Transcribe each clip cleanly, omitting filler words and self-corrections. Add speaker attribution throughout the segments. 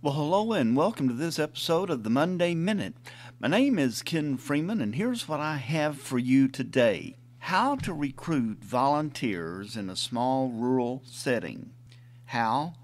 Speaker 1: Well, hello and welcome to this episode of the Monday Minute. My name is Ken Freeman, and here's what I have for you today. How to recruit volunteers in a small rural setting. How?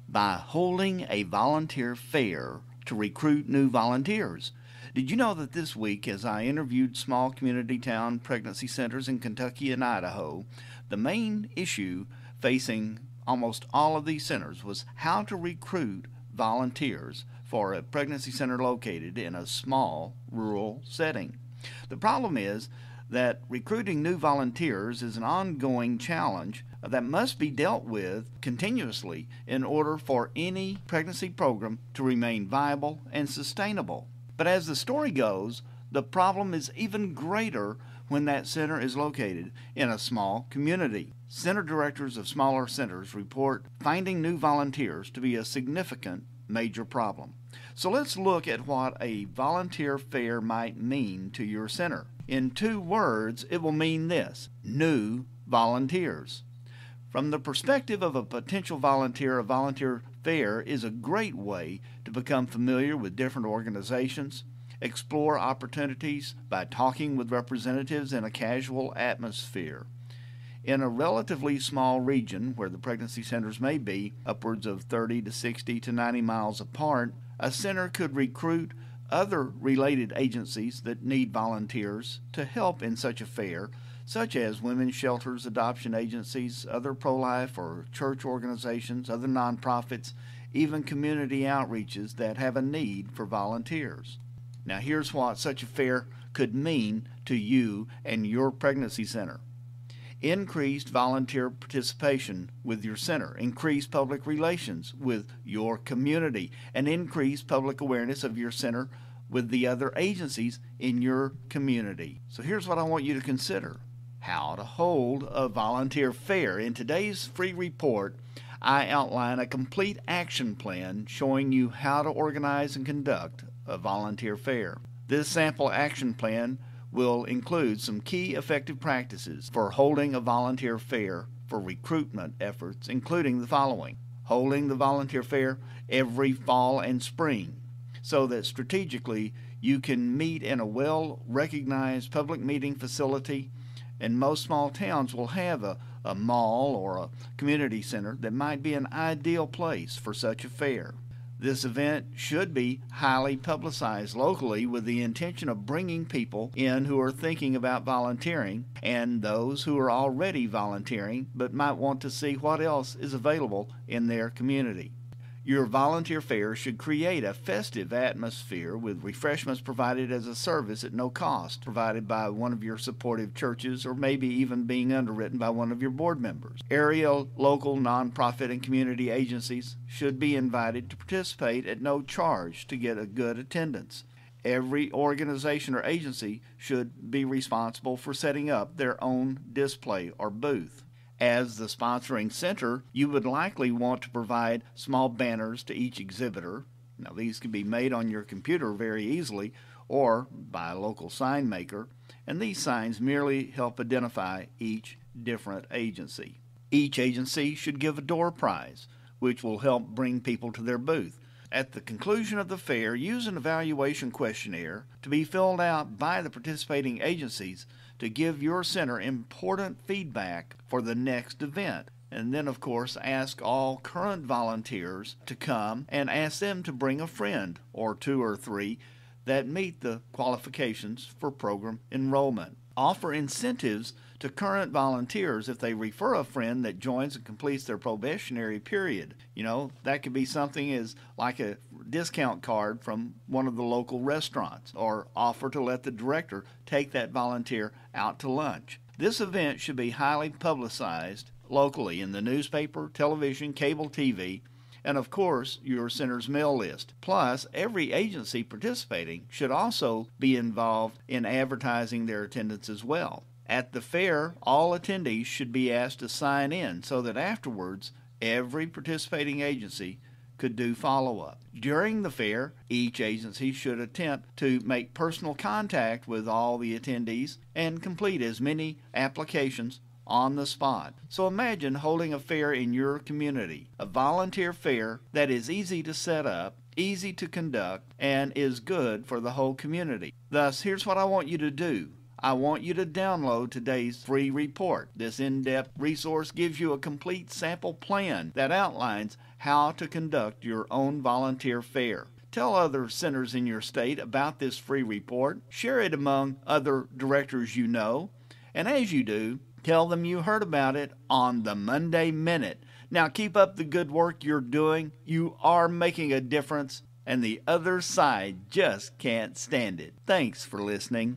Speaker 1: By holding a volunteer fair to recruit new volunteers. Did you know that this week, as I interviewed small community town pregnancy centers in Kentucky and Idaho, the main issue facing almost all of these centers was how to recruit volunteers for a pregnancy center located in a small rural setting. The problem is that recruiting new volunteers is an ongoing challenge that must be dealt with continuously in order for any pregnancy program to remain viable and sustainable. But as the story goes, the problem is even greater when that center is located in a small community. Center directors of smaller centers report finding new volunteers to be a significant major problem. So let's look at what a volunteer fair might mean to your center. In 2 words, it will mean this: new volunteers. From the perspective of a potential volunteer, a volunteer fair is a great way to become familiar with different organizations, explore opportunities by talking with representatives in a casual atmosphere. In a relatively small region where the pregnancy centers may be upwards of 30 to 60 to 90 miles apart, a center could recruit other related agencies that need volunteers to help in such a fair, such as women's shelters, adoption agencies, other pro-life or church organizations, other nonprofits, even community outreaches that have a need for volunteers. Now here's what such a fair could mean to you and your pregnancy center. Increased volunteer participation with your center, increased public relations with your community, and increased public awareness of your center with the other agencies in your community. So here's what I want you to consider: how to hold a volunteer fair. In today's free report, I outline a complete action plan showing you how to organize and conduct a volunteer fair. This sample action plan will include some key effective practices for holding a volunteer fair for recruitment efforts, including the following: holding the volunteer fair every fall and spring so that strategically you can meet in a well-recognized public meeting facility, and most small towns will have a mall or a community center that might be an ideal place for such a fair. This event should be highly publicized locally with the intention of bringing people in who are thinking about volunteering and those who are already volunteering but might want to see what else is available in their community. Your volunteer fair should create a festive atmosphere with refreshments provided as a service at no cost, provided by one of your supportive churches or maybe even being underwritten by one of your board members. Area, local, nonprofit, and community agencies should be invited to participate at no charge to get a good attendance. Every organization or agency should be responsible for setting up their own display or booth. As the sponsoring center, you would likely want to provide small banners to each exhibitor. Now, these can be made on your computer very easily or by a local sign maker, and these signs merely help identify each different agency. Each agency should give a door prize, which will help bring people to their booth. At the conclusion of the fair, use an evaluation questionnaire to be filled out by the participating agencies to give your center important feedback for the next event. And then, of course, ask all current volunteers to come and ask them to bring a friend or 2 or 3 that meet the qualifications for program enrollment. Offer incentives to current volunteers if they refer a friend that joins and completes their probationary period. That could be something as like a discount card from one of the local restaurants, or offer to let the director take that volunteer out to lunch. This event should be highly publicized locally in the newspaper, television, cable TV, and of course your center's mail list. Plus, every agency participating should also be involved in advertising their attendance as well. At the fair, all attendees should be asked to sign in so that afterwards every participating agency could do follow-up. During the fair, each agency should attempt to make personal contact with all the attendees and complete as many applications on the spot. So imagine holding a fair in your community, a volunteer fair that is easy to set up easy to conduct, and is good for the whole community. Thus, here's what I want you to do. I want you to download today's free report. This in-depth resource gives you a complete sample plan that outlines how to conduct your own volunteer fair. Tell other centers in your state about this free report. Share it among other directors you know. And as you do, tell them you heard about it on the Monday Minute. Now keep up the good work you're doing. You are making a difference, and the other side just can't stand it. Thanks for listening.